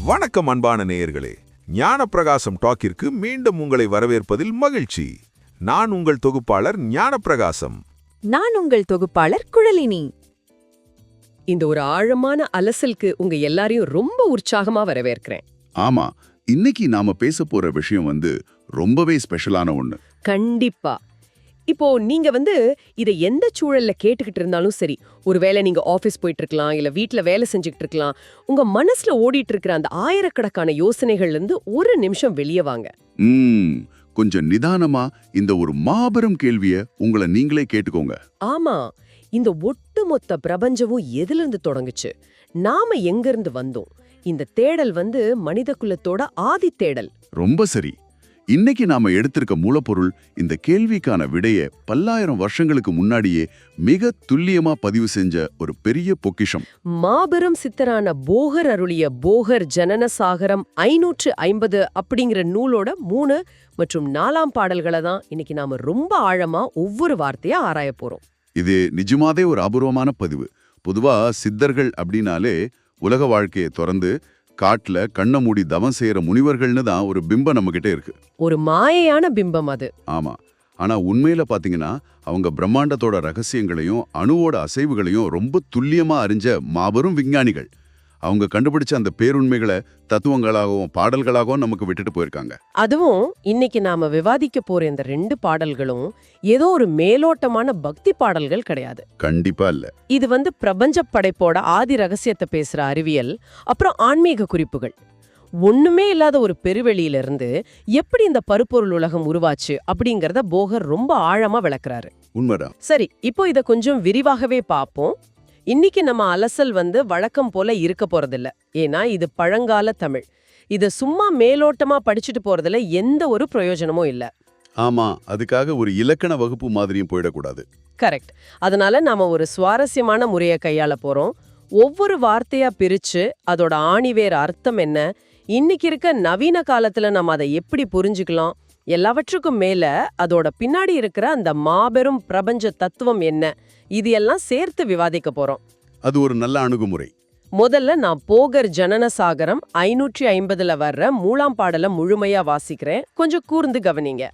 வணக்கம் அன்பான நேயர்களே, ஞானப்பிரகாசம் டாக்கிற்கு மீண்டும் உங்களை வரவேற்பதில் மகிழ்ச்சி. நான் உங்கள் தொகுப்பாளர் ஞானப்பிரகாசம். நான் உங்கள் தொகுப்பாளர் குழலினி. இந்த ஒரு ஆழமான அலசலுக்கு உங்க எல்லாரையும் ரொம்ப உற்சாகமா வரவேற்கிறேன். ஆமா, இன்னைக்கு நாம பேச போற விஷயம் ரொம்பவே ஸ்பெஷலான ஒண்ணு. கண்டிப்பா. இப்போ நீங்க இதை எந்த சூழல்ல கேட்டுக்கிட்டு இருந்தாலும் சரி, ஒருவேளை நீங்க ஆபீஸ் போயிட்டு இருக்கலாம், இல்ல வீட்ல வேலை செஞ்சுக்கிட்டு இருக்கலாம், உங்க மனசுல ஓடிட்டு இருக்கிற அந்த ஆயிரக்கணக்கான யோசனைகள்ல இருந்து ஒரு நிமிஷம் வெளியே வாங்க. கொஞ்சம் நிதானமா இந்த ஒரு மாபெரும் கேள்விய உங்களை நீங்களே கேட்டுக்கோங்க. ஆமா, இந்த ஒட்டுமொத்த பிரபஞ்சமும் எதுல இருந்து தொடங்குச்சு? நாம எங்க இருந்து வந்தோம்? இந்த தேடல் மனித குலத்தோட ஆதி தேடல். ரொம்ப சரி. இன்னைக்கு நாம எடுத்திருக்க மூலப்பொருள் இந்த கேள்விக்கான விடைய பல்லாயிரம் வருஷங்களுக்கு முன்னாடியே மிக துல்லியமா பதிவு செஞ்ச ஒரு பெரிய பொக்கிஷம். மாபெரும் சித்தரான போகர் அருளிய போகர் ஜனன சாகரம் 550 அப்படிங்கிற நூலோட 3 மற்றும் 4ஆம் பாடல்களை தான் இன்னைக்கு நாம ரொம்ப ஆழமா ஒவ்வொரு வார்த்தையா ஆராய போறோம். இது நிஜமாதே ஒரு அபூர்வமான பதிவு. பொதுவா சித்தர்கள் அப்படின்னாலே உலக வாழ்க்கையை தொடர்ந்து காட்டுல கண்ண மூடி தவம் செய்யற முனிவர்கள்னு தான் ஒரு பிம்பம் நம்ம கிட்ட இருக்கு. ஒரு மாயையான பிம்பம் அது. ஆமா, ஆனா உண்மையில பாத்தீங்கன்னா அவங்க பிரம்மாண்டத்தோட ரகசியங்களையும் அணுவோட அசைவுகளையும் ரொம்ப துல்லியமா அறிஞ்ச மாபெரும் விஞ்ஞானிகள். அவங்க கண்டுபிடிச்ச அந்த பேருண்மைகளை தத்துவங்களாகவும் பாடல்களாகவும் நமக்கு விட்டுட்டு போயிருக்காங்க. அதுவும் இன்னைக்கு நாம விவாதிக்க போற இந்த 2 பாடல்களும் ஏதோ ஒரு மேலோட்டமான பக்தி பாடல்கள் கிடையாது. கண்டிப்பா இல்ல. இது பிரபஞ்ச படைப்போட ஆதி ரகசியத்தை பேசுற அறிவியல், அப்புறம் ஆன்மீக குறிப்புகள். ஒண்ணுமே இல்லாத ஒரு பெருவெளியிலிருந்து எப்படி இந்த பருப்பொருள் உலகம் உருவாச்சு அப்படிங்கறத போகர் ரொம்ப ஆழமா விளக்குறாரு. உண்மைதான். சரி, இப்போ இத கொஞ்சம் விரிவாகவே பார்ப்போம். இன்னைக்கு நம்ம அலசல் வழக்கம் போல இருக்க போறதில்ல. ஏன்னா இது பழங்கால தமிழ். இத சும்மா மேலோட்டமா படிச்சுட்டு போறதுல எந்த ஒரு பிரயோஜனமும் இல்ல. ஆமா, அதுக்காக ஒரு இலக்கண வகுப்பு மாதிரியும் போயிடக்கூடாது. கரெக்ட். அதனால நாம ஒரு சுவாரஸ்யமான முறையை கையாள போறோம். ஒவ்வொரு வார்த்தையா பிரிச்சு அதோட ஆணிவேர் அர்த்தம் என்ன, இன்னைக்கு இருக்க நவீன காலத்துல நம்ம அதை எப்படி புரிஞ்சுக்கலாம், எல்லாவற்றுக்கும் மேல அதோட பின்னாடி இருக்கிற அந்த மாபெரும் பிரபஞ்ச தத்துவம் என்ன, இது எல்லாம் சேர்த்து விவாதிக்க போறோம். அது ஒரு நல்ல அணுகுமுறை. முதல்ல நான் போகர் ஜனன சாகரம் 550ல வர்ற 3ஆம் பாடலை முழுமையா வாசிக்கிறேன். கொஞ்சம் கூர்ந்து கவனிங்க.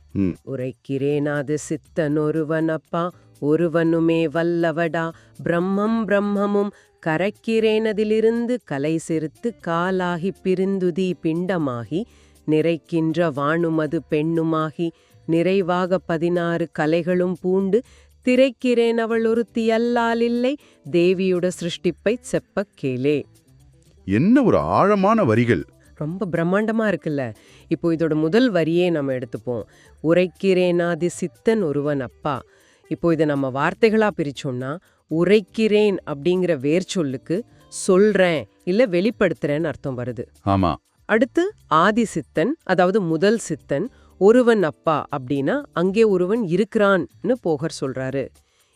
உரைக்கிறேனாது சித்தன் ஒருவனப்பா, ஒருவனுமே வல்லவடா, பிரம்மம் பிரம்மமும் கரைக்கிறேனதிலிருந்து கலை செறுத்து காலாகி பிரிந்துதி பிண்டமாகி நிறைக்கின்ற வாணுமது பெண்ணுமாகி நிறைவாக 16 கலைகளும் பூண்டு திரைக்கிறேன் அவள் ஒருத்தி அல்லாலில்லை தேவியுட சிருஷ்டிப்பை செப்ப கேளே. என்ன ஒரு ஆழமான வரிகள். ரொம்ப பிரம்மாண்டமா இருக்குல்ல. இப்போ இதோட முதல் வரியே நம்ம எடுத்துப்போம். உரைக்கிறேனாதி சித்தன் ஒருவன் அப்பா. இப்போ இதை நம்ம வார்த்தைகளா பிரிச்சோம்னா, உரைக்கிறேன் அப்படிங்கிற வேர் சொல்லுக்கு சொல்றேன் இல்ல வெளிப்படுத்துறேன்னு அர்த்தம் வருது. ஆமா. அடுத்து ஆதி சித்தன், அதாவது முதல் சித்தன், ஒருவன் அப்பா அப்படின்னா அங்கே ஒருவன் இருக்கிறான்னு போகர் சொல்றாரு.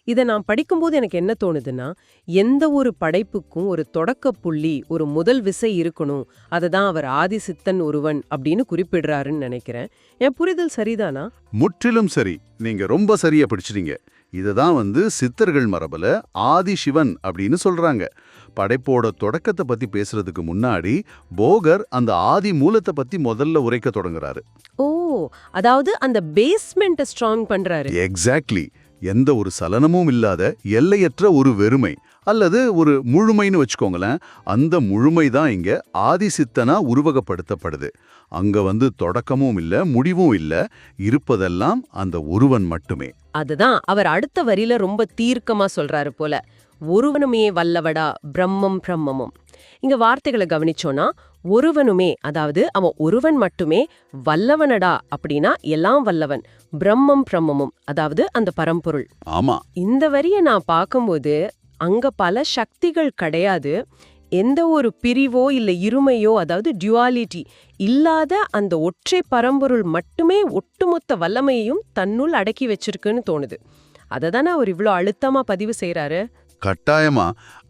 இதை நான் படிக்கும்போது எனக்கு என்ன தோணுதுன்னா, எந்த ஒரு படைப்புக்கும் ஒரு தொடக்க புள்ளி, ஒரு முதல் விசை இருக்கணும். அததான் அவர் ஆதி சித்தன் ஒருவன் அப்படின்னு குறிப்பிடுறாருன்னு நினைக்கிறேன். என் புரிதல் சரிதானா? முற்றிலும் சரி. நீங்க ரொம்ப சரியா பிடிச்சிட்டீங்க. இதுதான் சித்தர்கள் மரபுல ஆதி சிவன் அப்படின்னு சொல்றாங்க. படைப்போட தொடக்கத்தை பத்தி பேசுறதுக்கு முன்னாடி போகர் அந்த ஆதி மூலத்தை பத்தி முதல்ல உரைக்க தொடங்குறாரு. ஓ, அதாவது அந்த பேஸ்மெண்ட்டை ஸ்ட்ராங் பண்றாரு. எக்ஸாக்ட்லி. எந்த ஒரு சலனமும் இல்லாத எல்லையற்ற ஒரு வெறுமை அல்லது ஒரு முழுமைன்னு வச்சுக்கோங்களேன். அந்த முழுமை தான் இங்க ஆதி சித்தனா உருவகப்படுத்தப்படுது. அங்க தொடக்கமும் இல்ல, முடிவும் இல்ல, இருப்பதெல்லாம் அந்த ஒருவன் மட்டுமே. அதுதான் அவர் அடுத்த வரியில ரொம்ப தீர்க்கமா சொல்றாரு போல. ஒருவனுமே வல்லவடா, பிரம்மம் பிரம்மமும். இங்க வார்த்தைகளை கவனிச்சோன்னா, ஒருவனுமே, அதாவது அவன் ஒருவன் மட்டுமே, வல்லவனடா அப்படின்னா எல்லாம் வல்லவன், பிரம்மம் பிரம்மமும், அதாவது அந்த பரம்பொருள். ஆமா. இந்த வரியை நான் பார்க்கும்போது அங்க பல சக்திகள் கிடையாது, எந்த ஒரு பிரிவோ இல்ல இருமையோ, அதாவது டியூவாலிட்டி இல்லாத அந்த ஒற்றை பரம்பொருள் மட்டுமே ஒட்டுமொத்த வல்லமையையும் தன்னுள் அடக்கி வச்சிருக்குன்னு தோணுது. அதை தானே அவர் இவ்வளோ அழுத்தமா பதிவு செய்யறாரு. கட்டாயமா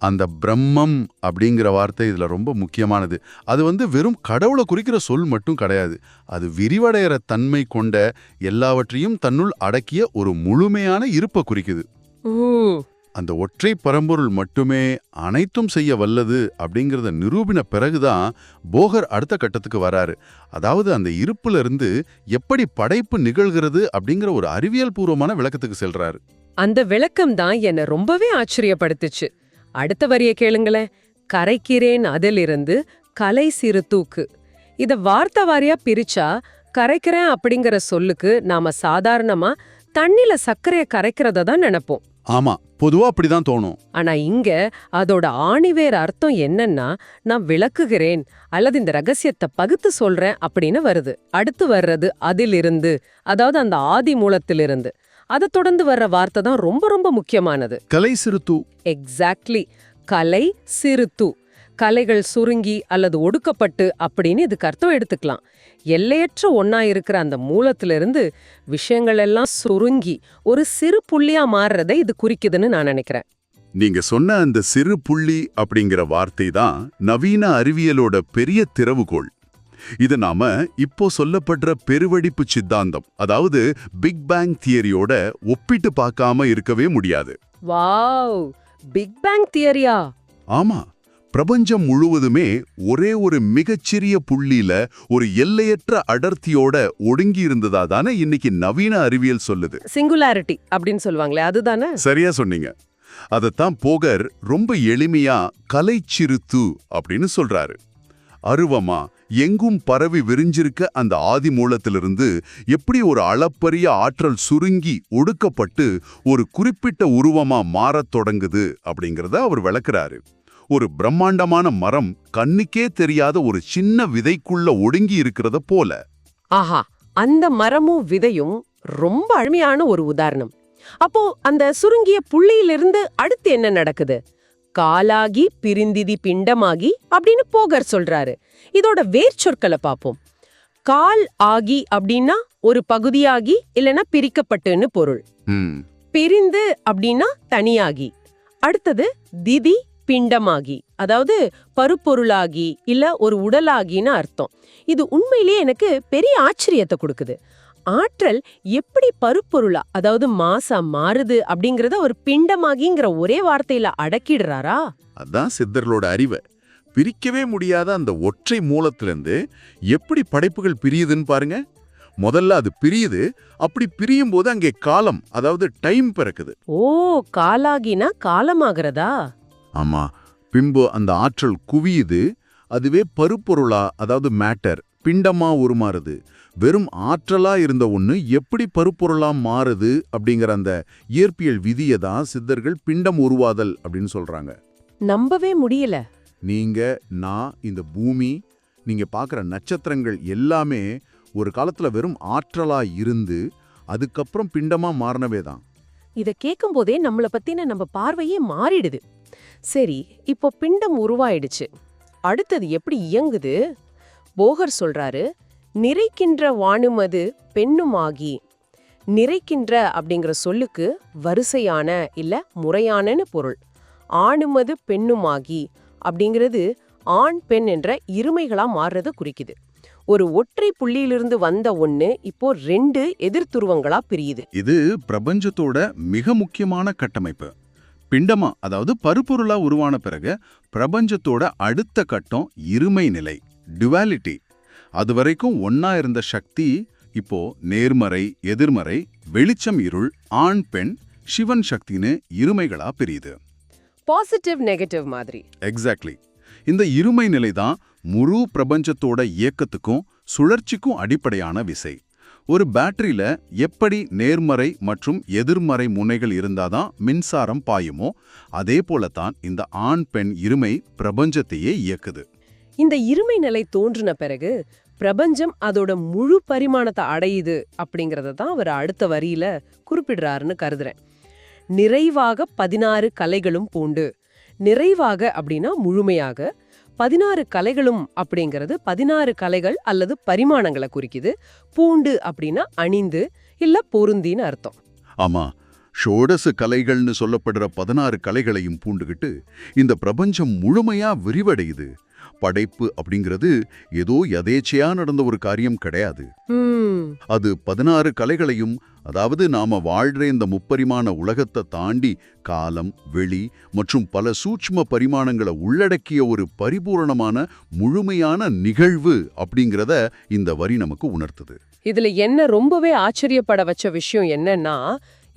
அந்த பிரம்மம் அப்படிங்கிற வார்த்தை இதுல ரொம்ப முக்கியமானது. அது வெறும் கடவுளை குறிக்கிற சொல் மட்டும் கிடையாது. அது விரிவடைகிற தன்மை கொண்ட எல்லாவற்றையும் தன்னுள் அடக்கிய ஒரு முழுமையான இருப்பை குறிக்குது. அந்த ஒற்றை பரம்பொருள் மட்டுமே அனைத்தும் செய்ய வல்லது அப்படிங்கறத நிரூபின பிறகுதான் போகர் அடுத்த கட்டத்துக்கு வராரு. அதாவது அந்த இருப்புல இருந்து எப்படி படைப்பு நிகழ்கிறது அப்படிங்கிற ஒரு அறிவியல் பூர்வமான விளக்கத்துக்கு செல்றாரு. அந்த விளக்கம் தான் என்ன ரொம்பவே ஆச்சரியப்படுத்துச்சு. அடுத்த வரிய கேளுங்களேன். கரைக்கிறேன் அதிலிருந்து கலை சிறு தூக்கு. இத வார்த்தை வாரியா பிரிச்சா கரைக்கிறேன் அப்படிங்கிற சொல்லுக்கு நாம சாதாரணமா தண்ணில சர்க்கரைய கரைக்கிறத தான் நினைப்போம். ஆமா, பொதுவா அப்படிதான் தோணும். ஆனா இங்க அதோட ஆணிவேர் அர்த்தம் என்னன்னா, நான் விளக்குகிறேன் அல்லது இந்த ரகசியத்தை பகுத்து சொல்றேன் அப்படின்னு வருது. அடுத்து வர்றது அதிலிருந்து, அதாவது அந்த ஆதி மூலத்திலிருந்து. அதை தொடர்ந்து வர்ற வார்த்தை தான் ரொம்ப ரொம்ப முக்கியமானது. கலை சிறுத்து. எக்ஸாக்ட்லி. கலை சிறுத்து. கலைகள் சுருங்கி அல்லது ஒடுக்கப்பட்டு அப்படின்னு இதுக்கு அர்த்தம் எடுத்துக்கலாம். எல்லையற்ற ஒன்னா இருக்கிற அந்த மூலத்திலிருந்து விஷயங்கள் எல்லாம் சுருங்கி ஒரு சிறு புள்ளியா மாறுறதை இது குறிக்குதுன்னு நான் நினைக்கிறேன். நீங்க சொன்ன அந்த சிறு புள்ளி அப்படிங்கிற வார்த்தை தான் நவீன அறிவியலோட பெரிய திறவுகோள். இது நாம இப்போ சொல்லப்படுற பெருவெடிப்பு சித்தாந்தம், அதாவது பிக் பேங் தியரியோட ஒப்பிட்டு பார்க்காம இருக்கவே முடியாது. வாவ், பிக் பேங் தியரியா? ஆமா, பிரபஞ்சம் முழுவதுமே ஒரே ஒரு மிகச்சிறிய புள்ளியில ஒரு எல்லையற்ற அடர்த்தியோட ஒடுங்கி இருந்ததா தானே இன்னைக்கு நவீன அறிவியல் சொல்லுது. சிங்குலாரிட்டி அப்படின்னு சொல்லுவாங்களே, அதுதானே? சரியா சொன்னீங்க. அதத்தான் போகர் ரொம்ப எளிமையா கலைச்சிறுத்து அப்படின்னு சொல்றாரு. அருவமா எங்கும் பரவி விரிஞ்சிருக்க அந்த ஆதி மூலத்திலிருந்து எப்படி ஒரு அளப்பரிய ஆற்றல் சுருங்கி ஒடுக்கப்பட்டு ஒரு குறிப்பிட்ட உருவமா மாறத் தொடங்குது அப்படிங்கறத அவர் விளக்குறாரு. ஒரு பிரம்மாண்டமான மரம் கண்ணுக்கே தெரியாத ஒரு சின்ன விதைக்குள்ள ஒடுங்கி இருக்கிறத போல. ஆஹா, அந்த மரமும் விதையும் ரொம்ப அருமையான ஒரு உதாரணம். அப்போ அந்த சுருங்கிய புள்ளியிலிருந்து அடுத்து என்ன நடக்குது? காலாகி பிரிந்திதி பிண்டமாகி அப்படின்னு போகர் சொல்றாரு. இதோட வேர்ச்சொற்களை பார்ப்போம். கால் ஆகி அப்படின்னா ஒரு பகுதியாகி இல்லைன்னா பிரிக்கப்பட்டுன்னு பொருள். பிரிந்து அப்படின்னா தனியாகி. அடுத்தது திதி பிண்டமாகி, அதாவது பருப்பொருளாகி இல்ல ஒரு உடலாகின்னு அர்த்தம். இது உண்மையிலேயே எனக்கு பெரிய ஆச்சரியத்தை கொடுக்குது. ஆற்றல் எப்படி பருப்பொருளா, அதாவது மாசா மாறுது அப்படிங்கறத ஒரு பிண்டமாகிங்கிற ஒரே வார்த்தையில அடக்கிடுறாரா? அதான் சித்தர்களோட அறிவை. பிரிக்கவே முடியாத அந்த ஒற்றை மூலத்திலிருந்து எப்படி படைப்புகள் பிரியுதுன்னு பாருங்க. முதல்ல அது பிரியுது. அப்படி பிரியும் போது அங்கே காலம், அதாவது டைம் பிறக்குது. ஓ, காலாகினா காலமாகிறதா? ஆமா, பின்பு அந்த ஆற்றல் குவியுது. அதுவே பருப்பொருளா, அதாவது மேட்டர், பிண்டமா உருமாறுது. வெறும் ஆற்றலா இருந்த ஒண்ணு எப்படி பருப்பொருளா மாறுது அப்படிங்கிற அந்த இயற்பியல் விதியை தான் சித்தர்கள் பிண்டம் உருவாதல் அப்படின்னு சொல்றாங்க. நம்பவே முடியல. நீங்க, நான், இந்த பூமி, நீங்க பார்க்குற நட்சத்திரங்கள் எல்லாமே ஒரு காலத்துல வெறும் ஆற்றலா இருந்து அதுக்கப்புறம் பிண்டமா மாறினவே தான். இத கேட்கும் போதே நம்மள பத்தின நம்ம பார்வையே மாறிடுது. சரி, இப்போ பிண்டம் உருவாயிடுச்சு, அடுத்தது எப்படி இயங்குது? போகர் சொல்றாரு, நிறைக்கின்ற வானுமது பெண்ணுமாகி. நிறைக்கின்ற அப்படிங்கிற சொல்லுக்கு வரிசையான இல்ல முறையானன்னு பொருள். ஆணுமது பெண்ணுமாகி அப்படிங்கிறது ஆண் பெண் என்ற இருமைகளா மாறுறத குறிக்குது. ஒரு ஒற்றை புள்ளியிலிருந்து வந்த ஒண்ணு இப்போ 2 எதிர்த்துருவங்களா பிரியுது. இது பிரபஞ்சத்தோட மிக முக்கியமான கட்டமைப்பு. பிண்டமா, அதாவது பருப்பொருளா உருவான பிறகு பிரபஞ்சத்தோட அடுத்த கட்டம் இருமை நிலை, டுவாலிட்டி. அதுவரைக்கும் ஒன்னா இருந்த சக்தி இப்போ நேர்மறை எதிர்மறை, வெளிச்சம் இருள், ஆண் பெண், சிவன் சக்தின்னு இருமைகளா பிரியுது. பாசிட்டிவ் நெகட்டிவ் மாதிரி. எக்ஸாக்ட்லி. இந்த இருமை நிலை தான் முழு பிரபஞ்சத்தோட இயக்கத்துக்கும் சுழற்சிக்கும் அடிப்படையான விசை. ஒரு பேட்டரியில எப்படி நேர்மறை மற்றும் எதிர்மறை முனைகள் இருந்தாதான் மின்சாரம் பாயுமோ, அதே போலத்தான் இந்த ஆண் பெண் இருமை பிரபஞ்சத்தையே இயக்குது. இந்த இருமை நிலை தோன்றின பிறகு பிரபஞ்சம் அதோட முழு பரிமாணத்தை அடையுது அப்படிங்கறத தான் அவர் அடுத்த வரியில குறிப்பிடுறாருன்னு கருதுறேன். நிறைவாக 16 கலைகளும் பூண்டு. நிறைவாக அப்படின்னா முழுமையாக, 16 கலைகளும் அப்படிங்கிறது 16 கலைகள் அல்லது பரிமாணங்களை குறிக்குது. பூண்டு அப்படின்னா அணிந்து இல்ல பொருந்தின்னு அர்த்தம். ஆமா, ஷோடச கலைகள்னு சொல்லப்படுற 16 கலைகளையும் பூண்டுகிட்டு இந்த பிரபஞ்சம் முழுமையா விரிவடையுது. படைப்பு அப்படிங்கிறது ஏதோ எதேச்சையா நடந்த ஒரு காரியம் கிடையாது. அது 16 கலைகளையும், அதாவது நாம வாழ்ற இந்த முப்பரிமாண உலகத்தை தாண்டி காலம், வெளி மற்றும் பல சூட்ச்ம பரிமாணங்களை உள்ளடக்கிய ஒரு பரிபூரணமான முழுமையான நிகழ்வு அப்படிங்கிறத இந்த வரி நமக்கு உணர்த்துது. இதுல என்ன ரொம்பவே ஆச்சரியப்பட வச்ச விஷயம் என்னன்னா,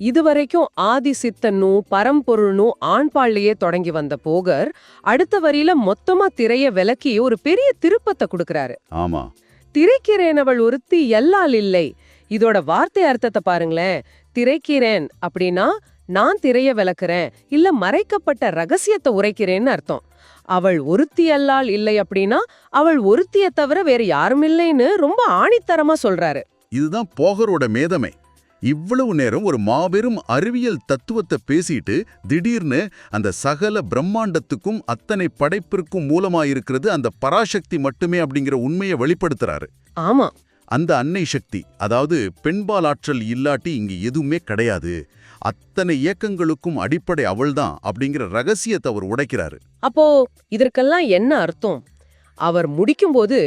இதுவரைக்கும் ஆதி சித்தனும் பரம்பொருளும் ஆண்பாள்லயே தொடங்கி வந்த போகர் அடுத்த வரியில மொத்தமா திரைய விலக்கி ஒரு பெரிய திருப்பத்தை கொடுக்கறாரு. ஆமா, திரைக்கிறேனவள் ஒருத்தி எல்லால் இல்லை. இதோட வார்த்தை அர்த்தத்தை பாருங்களேன். திரைக்கிறேன் அப்படின்னா நான் திரைய விளக்குறேன், இல்ல மறைக்கப்பட்ட ரகசியத்தை உரைக்கிறேன்னு அர்த்தம். அவள் ஒருத்தி அல்லால் இல்லை அப்படின்னா அவள் ஒருத்திய தவிர வேற யாரும் இல்லைன்னு ரொம்ப ஆணித்தரமா சொல்றாரு. இதுதான் போகரோட மேதமை. இவ்வளவு நேரம் ஒரு மாபெரும் அறிவியல் தத்துவத்தை பேசிட்டு திடீர்னு அந்த சகல பிரம்மாண்டத்துக்கும் அத்தனை படைப்பிற்கும் மூலமாயிருக்கிறது அந்த பராசக்தி மட்டுமே அப்படிங்கிற உண்மையை வெளிப்படுத்துறாரு. ஆமா, அந்த அன்னை சக்தி, அதாவது பெண்பால் ஆற்றல் இல்லாட்டி இங்க எதுவுமே கிடையாது, அத்தனை இயக்கங்களுக்கும் அடிப்படை அவள்தான் அப்படிங்கிற ரகசியத்தை அவர் உடைக்கிறாரு. அப்போ இதற்கெல்லாம் என்ன அர்த்தம்? அவர் முடிக்கும்போது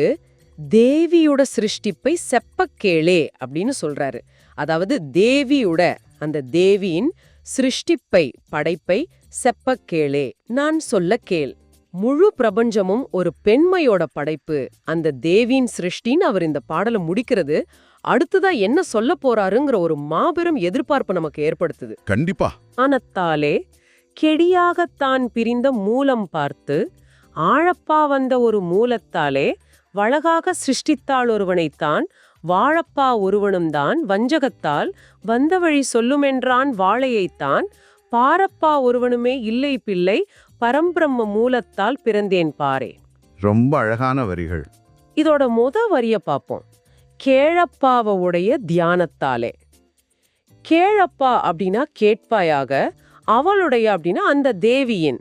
தேவியோட சிருஷ்டிப்பை செப்ப கேளே அப்படின்னு சொல்றாரு. அதாவது தேவியோட, அந்த தேவியின் சிருஷ்டிப்பை, படைப்பை செப்ப கேளே, நான் சொல்ல கேள். முழு பிரபஞ்சமும் ஒரு பெண்மையோட படைப்பு, அந்த தேவியின் சிருஷ்டின்னு அவர் இந்த பாடலை முடிக்கிறது அடுத்ததா என்ன சொல்ல போறாருங்கிற ஒரு மாபெரும் எதிர்பார்ப்பு நமக்கு ஏற்படுத்துது. கண்டிப்பா. ஆனத்தாலே கெடியாகத்தான் பிரிந்த மூலம் பார்த்து ஆழப்பா வந்த ஒரு மூலத்தாலே வழகாக சிருஷ்டித்தாள் ஒருவனைத்தான் வாழப்பா ஒருவனும் தான் வஞ்சகத்தால் வந்த வழி சொல்லுமென்றான் வாழையைத்தான் பாரப்பா ஒருவனுமே இல்லை பிள்ளை பரம்பிரம்ம மூலத்தால் பிறந்தேன் பாரே. ரொம்ப அழகான வரிகள். இதோட வரிய பார்ப்போம். கேழப்பாவ உடைய தியானத்தாலே. கேழப்பா அப்படின்னா கேட்பாயாக, அவளுடைய அப்படின்னா அந்த தேவியின்,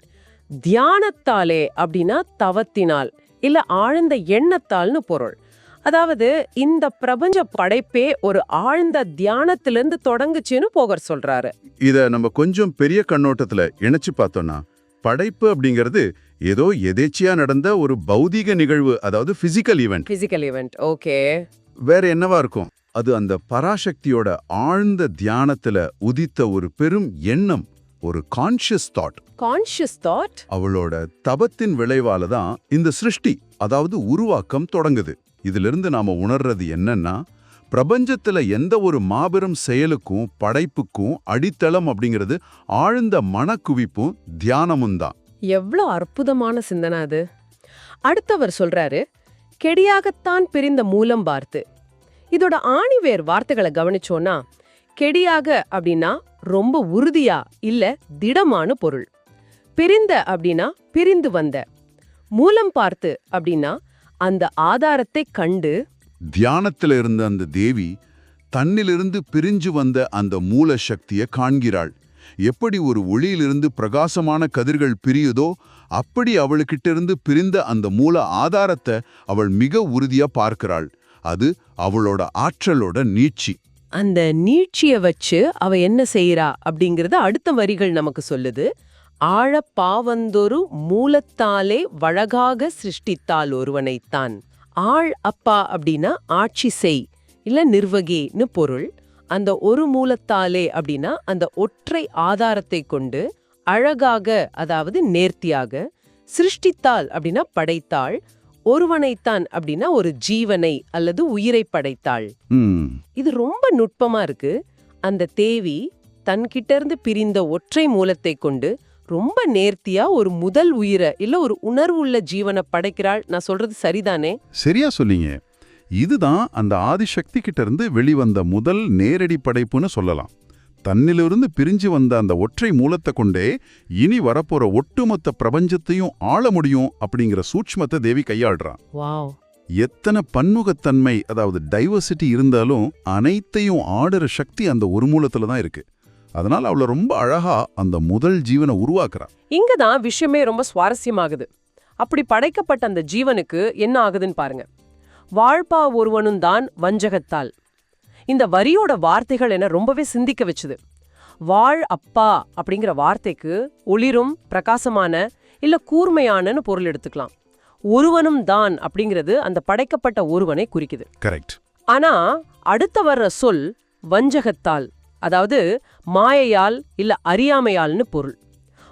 தியானத்தாலே அப்படின்னா தவத்தினால் இல்ல ஆழ்ந்த எண்ணத்தால்னு பொருள். அதாவது இந்த பிரபஞ்ச படைப்பே ஒரு ஆழ்ந்த தியானத்திலிருந்து தொடங்குச்சுன்னு போகர் சொல்றாரு. இத நம்ம கொஞ்சம் பெரிய கண்ணோட்டத்துல இணைச்சு பார்த்தோம்னா, படைப்பு அப்படிங்கிறது ஏதோ எதேச்சியா நடந்த ஒரு பௌதீக நிகழ்வு, அதாவது பிசிக்கல் ஈவெண்ட். ஓகே. வேற என்னவா இருக்கும்? அது அந்த பராசக்தியோட ஆழ்ந்த தியானத்துல உதித்த ஒரு பெரும் எண்ணம், ஒரு கான்ஷியஸ் தாட். அவளோட தபத்தின் விளைவால தான் இந்த சிருஷ்டி, அதாவது உருவாக்கம் தொடங்குது. இதிலிருந்து நாம உணர்றது என்னன்னா, பிரபஞ்சத்துல எந்த ஒரு மாபெரும் செயலுக்கும் படைப்புக்கும் அடித்தளம் அப்படிங்கிறது ஆழ்ந்த மனக்குவிப்பும் தியானமும் தான். எவ்வளோ அற்புதமான சிந்தனை அது. அடுத்தவர் சொல்றாரு, கெடியாகத்தான் பிரிந்த மூலம் பார்த்து. இதோட ஆணிவேர் வார்த்தைகளை கவனிச்சோன்னா, கெடியாக அப்படின்னா ரொம்ப உறுதியா இல்ல திடமான பொருள். பிரிந்த அப்படின்னா பிரிந்து வந்த. மூலம் பார்த்து அப்படின்னா அந்த ஆதாரத்தை கண்டு. தியானத்துல இருந்த அந்த தேவி தன்னிலிருந்து பிரிஞ்சு வந்த அந்த மூல சக்தியை காண்கிறாள். எப்படி ஒரு ஒளியிலிருந்து பிரகாசமான கதிர்கள் பிரியுதோ அப்படி அவளுக்கிட்ட இருந்து பிரிந்த அந்த மூல ஆதாரத்தை அவள் மிக உறுதியா பார்க்கிறாள். அது அவளோட ஆற்றலோட நீட்சி. அந்த நீட்சிய வச்சு அவ என்ன செய்யறா அப்படிங்கறது அடுத்த வரிகள் நமக்கு சொல்லுது. ஆழப்பாவந்தொரு மூலத்தாலே வழகாக சிருஷ்டித்தால் ஒருவனைத்தான். ஆள் அப்பா அப்படின்னா ஆட்சி செய் இல்ல நிர்வகின்னு பொருள். அந்த ஒரு மூலத்தாலே அப்படின்னா அந்த ஒற்றை ஆதாரத்தை கொண்டு அழகாக, அதாவது நேர்த்தியாக, சிருஷ்டித்தாள் அப்படின்னா படைத்தாள், ஒருவனைத்தான் அப்படின்னா ஒரு ஜீவனை அல்லது உயிரை படைத்தாள். இது ரொம்ப நுட்பமா இருக்கு. அந்த தேவி தன்கிட்ட இருந்து பிரிந்த ஒற்றை மூலத்தை கொண்டு ரொம்ப நேர்த்தியா ஒரு முதல் உயிரை இல்ல ஒரு உணர்வுள்ள ஜீவனை படைக்கிறாள். நான் சொல்றது சரிதானே? சரியா சொல்லிங்க. இதுதான் அந்த ஆதிசக்தி கிட்ட இருந்து வெளிவந்த முதல் நேரடி படைப்புன்னு சொல்லலாம். தன்னிலிருந்து பிரிஞ்சு வந்த அந்த ஒற்றை மூலத்தை கொண்டே இனி வரப்போற ஒட்டுமொத்த பிரபஞ்சத்தையும் ஆள முடியும் அப்படிங்கிற சூட்ச்மத்தை தேவி கையாள்றான். வாவ்! எத்தனை பன்முகத்தன்மை, அதாவது டைவர்சிட்டி இருந்தாலும் அனைத்தையும் ஆடுற சக்தி அந்த ஒரு மூலத்துல தான் இருக்கு. அதனால அவளை ரொம்ப அழகா அந்த முதல் ஜீவனை உருவாக்குறான். இங்கதான் விஷயமே ரொம்ப சுவாரஸ்யமாகுது. அப்படி படைக்கப்பட்ட அந்த ஜீவனுக்கு என்ன ஆகுதுன்னு பாருங்க. வாழ்பா ஒருவனும் தான் வஞ்சகத்தால். இந்த வரியோட வார்த்தைகள் என்ன ரொம்பவே சிந்திக்க வச்சுது. வாழ் அப்பா அப்படிங்கிற வார்த்தைக்கு ஒளிரும் பிரகாசமான இல்ல கூர்மையானன்னு பொருள் எடுத்துக்கலாம். ஒருவனும் தான் அப்படிங்கிறது அந்த படைக்கப்பட்ட ஒருவனை குறிக்குது. கரெக்ட். ஆனா அடுத்த வர்ற சொல் வஞ்சகத்தால், அதாவது மாயையால் இல்ல அறியாமையால்னு பொருள்.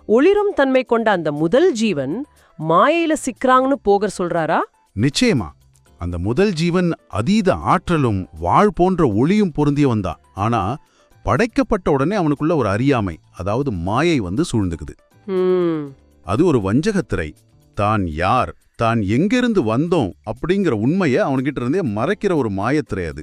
ஒளிரும் தன்மை கொண்ட அந்த முதல் ஜீவன் மாயையில சிக்கிறாங்கன்னு போகர் சொல்றாரா? நிச்சயமா. அந்த முதல் ஜீவன் அதீத ஆற்றலும் வாழ் போன்ற ஒளியும் பொருந்தியவன் தான். ஆனா படைக்கப்பட்ட உடனே அவனுக்குள்ள ஒரு அறியாமை, அதாவது மாயை சூழ்ந்துக்குது. அது ஒரு வஞ்சகத்திரை. தான் யார், தான் எங்கிருந்து வந்தோம் அப்படிங்கிற உண்மையை அவன்கிட்ட இருந்தே மறைக்கிற ஒரு மாயத்திரை அது.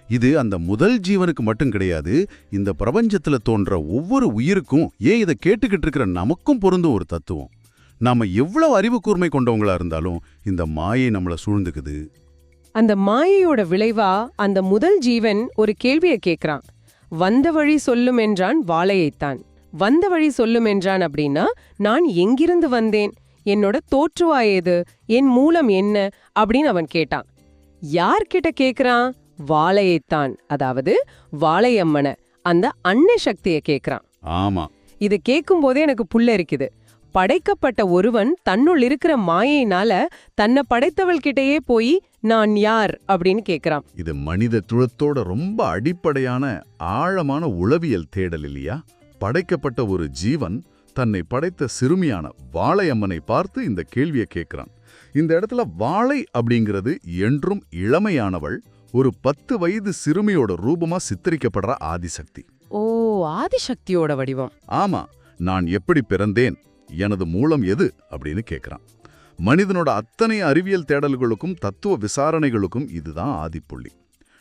இது அந்த முதல் ஜீவனுக்கு மட்டும் கிடையாது, இந்த பிரபஞ்சத்துல தோன்ற ஒவ்வொரு உயிருக்கும், ஏன் இதை கேட்டுக்கிட்டு இருக்கிற நமக்கும் பொருந்தும் ஒரு தத்துவம். நாம எவ்வளவு அறிவு கூர்மை கொண்டவங்களா இருந்தாலும் இந்த மாயை நம்மள சூழ்ந்துக்குது. அந்த மாயையோட விளைவா அந்த முதல் ஜீவன் ஒரு கேள்வியை கேட்கிறான். வந்த வழி சொல்லும் என்றான் வாழையைத்தான். வந்த வழி சொல்லும் என்றான் அப்படின்னா, நான் எங்கிருந்து வந்தேன், என்னோட தோற்றுவாயேது, என் மூலம் என்ன அப்படின்னு அவன் கேட்டான். யார்கிட்ட கேக்குறான்? வாழையைத்தான், அதாவது வாழையம்மன, அந்த அன்ன சக்தியை கேக்குறான். ஆமா, இது கேட்கும் போதே எனக்கு புல்லரிக்குது. படைக்கப்பட்ட ஒருவன் தன்னுள் இருக்கிற மாயையினால தன்னை படைத்தவள்கிட்டயே போய் நான் யார் அப்படின்னு கேக்குறான். இது மனித துளத்தோட ரொம்ப அடிப்படையான ஆழமான உளவியல் தேடல் இல்லையா? படைக்கப்பட்ட ஒரு ஜீவன் தன்னை படைத்த சிறுமியான வாழையம்மனை பார்த்து இந்த கேள்வியை கேட்கிறான். இந்த இடத்துல வாழை அப்படிங்கிறது என்றும் இளமையானவள், ஒரு 10 வயது சிறுமியோட ரூபமா சித்தரிக்கப்படுற ஆதிசக்தி. ஓ, ஆதிசக்தியோட வடிவம். ஆமா, நான் எப்படி பிறந்தேன், எனது மூலம் எது அப்படின்னு கேட்கிறான். மனிதனோட அத்தனை அறிவியல் தேடல்களுக்கும் தத்துவ விசாரணைகளுக்கும் இதுதான் ஆதிப்புள்ளி.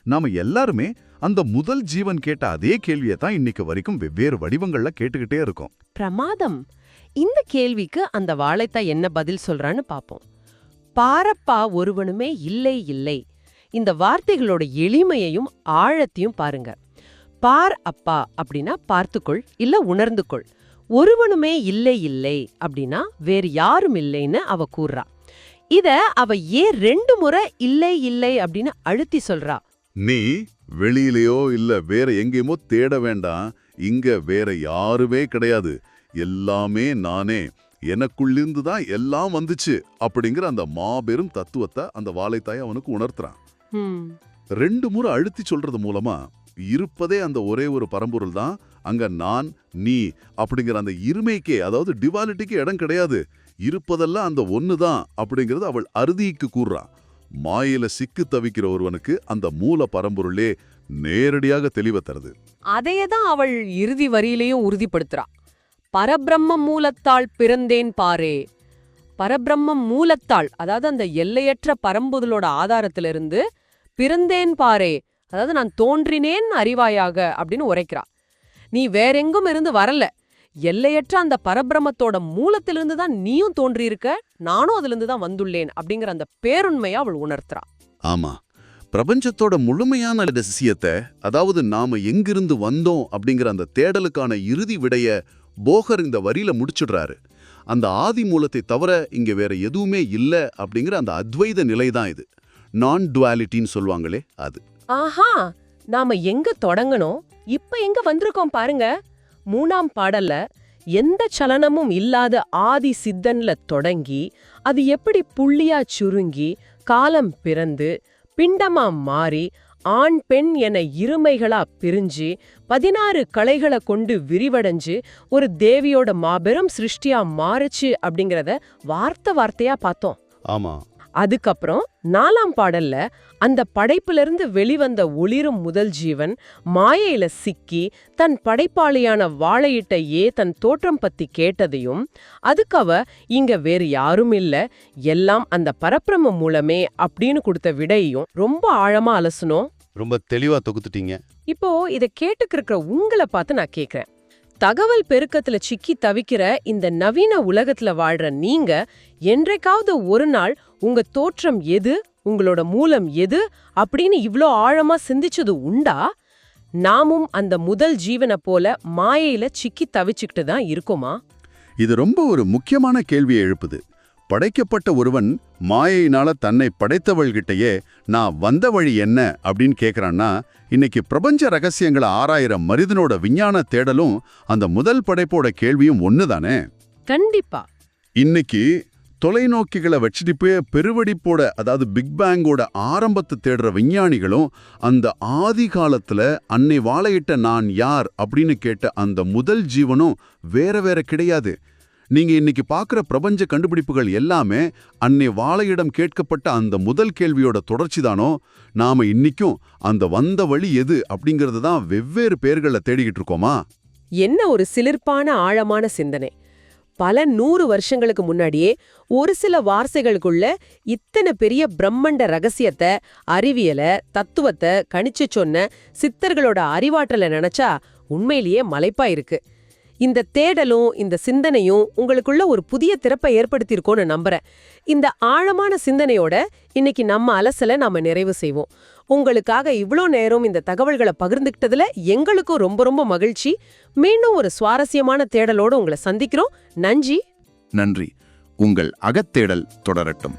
நாம எல்லாருமே அந்த முதல் ஜீவன் கேட்ட அதே கேள்வியை தான் இன்னைக்கு வரைக்கும் வெவ்வேறு வடிவங்கள்ல கேட்டுக்கிட்டே இருக்கோம். பிரமாதம். இந்த கேள்விக்கு அந்த வாழைத்தாய் என்ன பதில் சொல்றான்னு பாப்போம். பாரப்பா ஒருவனுமே இல்லை இல்லை. இந்த வார்த்தைகளோட எளிமையையும் ஆழத்தையும் பாருங்க. பார் அப்பா அப்படின்னா பார்த்துக்கொள் இல்ல உணர்ந்துகொள். ஒருவனுமே இல்லை இல்லை அப்படின்னா வேறு யாரும் இல்லைன்னு அவ கூறுறா. இத அவ ஏன் 2 முறை இல்லை இல்லை அப்படின்னு அழுத்தி சொல்றா? நீ வெளியிலயோ இல்ல வேற எங்கேயுமோ தேட வேண்டாம், இங்க வேற யாருமே கிடையாது, எல்லாமே நானே, எனக்குள்ளிருந்து தான் எல்லாம் வந்துச்சு அப்படிங்கிற அந்த மாபெரும் தத்துவத்தை அந்த வாழைத்தாய் அவனுக்கு உணர்த்துறான். 2 முறை அழுத்தி சொல்றது மூலமா இருப்பதே அந்த ஒரே ஒரு பரம்பொருள் தான். அங்க நான் நீ அப்படிங்கிற அந்த இருமைக்கே, அதாவது டிவாலிட்டிக்கு இடம் கிடையாது. இருப்பதெல்லாம் அந்த ஒன்னு தான் அப்படிங்கறது அவள் அறுதிக்கு கூறுறான். மாயில சிக்கு தவிக்கிற ஒருவனுக்கு அந்த மூல பரம்பொருளே நேரடியாக தெளிவ தருது. அதையதான் அவள் இறுதி வரியிலையும் உறுதிப்படுத்துறா. பரபிரம்ம மூலத்தாள் பிறந்தேன் பாரே. பரபிரம்மம் மூலத்தாள், அதாவது அந்த எல்லையற்ற பரம்பொருளோட ஆதாரத்திலிருந்து பிறந்தேன் பாரே, அதாவது நான் தோன்றினேன் அறிவாயாக அப்படின்னு உரைக்கிறா. நீ வேறெங்கும் இருந்து வரல, எல்லையற்ற அந்த பரபிரமத்தோட மூலத்திலிருந்து தான் நீயும் தோன்றியிருக்க, நானும் அதிலிருந்து தான் வந்துள்ளேன் அப்படிங்கிற அந்த பேருண்மையை அவள் உணர்த்துறா. ஆமா, பிரபஞ்சத்தோட முழுமையான ரகசியத்தை, அதாவது நாம எங்கிருந்து வந்தோம் அப்படிங்கிற அந்த தேடலுக்கான இறுதி விடைய போகர் இந்த வரியில முடிச்சுடுறாரு. அந்த ஆதி மூலத்தை தவிர இங்க வேற எதுவுமே இல்ல அப்படிங்கிற அந்த அத்வைத நிலைதான் இது. நான் டுவாலிட்டின்னு சொல்லுவாங்களே அது. ஆஹா, நாம எங்க தொடங்கணும், இப்ப எங்க வந்திருக்கோம் பாருங்க. 3ஆம் பாடல்ல எந்த சலனமும் இல்லாத ஆதி சித்தன்ல தொடங்கி, அது எப்படி புள்ளியா சுருங்கி காலம் பிறந்து பிண்டமா மாறி ஆண் பெண் என இருமைகளா பிரிஞ்சு 16 கலைகளை கொண்டு விரிவடைஞ்சு ஒரு தேவியோட மாபெரும் சிருஷ்டியா மாறுச்சு அப்படிங்கறத வார்த்தையா பார்த்தோம். ஆமா, அதுக்கப்புறம் 4ஆம் பாடல்ல அந்த படைப்பிலிருந்து வெளிவந்த ஒளிரும் முதல் ஜீவன் மாயையில சிக்கி தன் படைப்பாளியான வாழையிட்டையே தன் தோற்றம் பத்தி கேட்டதையும், அதுக்கு அவ இங்க வேறு யாரும் இல்ல, எல்லாம் அந்த பரபிரம மூலமே அப்படின்னு கொடுத்த விடையும் ரொம்ப ஆழமா அலசணும். ரொம்ப தெளிவா தொகுத்துட்டீங்க. இப்போ இத கேட்டுக்கிற உங்களை பார்த்து நான் கேக்குறேன், தகவல் பெருக்கத்துல சிக்கி தவிக்கிற இந்த நவீன உலகத்துல வாழ்ற நீங்க என்றைக்காவது ஒரு நாள் உங்க தோற்றம் எது, உங்களோட மூலம் எது அப்படின்னு இவ்ளோ ஆழமா சிந்திச்சது உண்டா? நாமும் அந்த முதல் ஜீவனை போல மாயையில சிக்கி தவிச்சுக்கிட்டு தான் இருக்குமா? இது ரொம்ப ஒரு முக்கியமான கேள்வியை எழுப்புது. படைக்கப்பட்ட ஒருவன் மாயையினால தன்னை படைத்தவள்கிட்டயே நான் வந்த வழி என்ன அப்படின்னு கேட்கறான்னா, இன்னைக்கு பிரபஞ்ச ரகசியங்களை ஆராயிற மனிதனோட விஞ்ஞான தேடலும் அந்த முதல் படைப்போட கேள்வியும் ஒண்ணுதானே? கண்டிப்பா. இன்னைக்கு தொலைநோக்கிகளை வச்சுட்டு போய் பெருவெடிப்போட அதாவது பிக் பேங்கோட ஆரம்பத்தை தேடுற விஞ்ஞானிகளும் அந்த ஆதி காலத்துல அன்னை வாழையிட்ட நான் யார் அப்படின்னு கேட்ட அந்த முதல் ஜீவனும் வேற வேற கிடையாது. நீங்க இன்னைக்கு பார்க்குற பிரபஞ்ச கண்டுபிடிப்புகள் எல்லாமே அன்னை வாழையிடம் கேட்கப்பட்ட அந்த முதல் கேள்வியோட தொடர்ச்சி தானோ? நாம இன்னைக்கும் அந்த வந்த வழி எது அப்படிங்கிறது தான் வெவ்வேறு பேர்களை தேடிக்கிட்டு இருக்கோமா? என்ன ஒரு சிலிர்ப்பான ஆழமான சிந்தனை. பல 100 வருஷங்களுக்கு முன்னாடியே ஒரு சில வார்த்தைகளுக்குள்ள இத்தனை பெரிய பிரம்மண்ட ரகசியத்தை, அறிவியலை, தத்துவத்தை கணிச்சு சொன்ன சித்தர்களோட அறிவாற்றலை நினைச்சா உண்மையிலேயே மலைப்பா இருக்கு. இந்த தேடலும் இந்த சிந்தனையும் உங்களுக்குள்ள ஒரு புதிய திறப்பை ஏற்படுத்தியிருக்கோன்னு நம்புறேன். இந்த ஆழமான சிந்தனையோட இன்னைக்கு நம்ம அலசலை நாம நிறைவு செய்வோம். உங்களுக்காக இவ்ளோ நேரம் இந்த தகவல்களை பகிர்ந்துக்கிட்டதுல எங்களுக்கும் ரொம்ப ரொம்ப மகிழ்ச்சி. மீண்டும் ஒரு சுவாரஸ்யமான தேடலோடு உங்களை சந்திக்கிறோம். நன்றி. நன்றி. உங்கள் அகத்தேடல் தொடரட்டும்.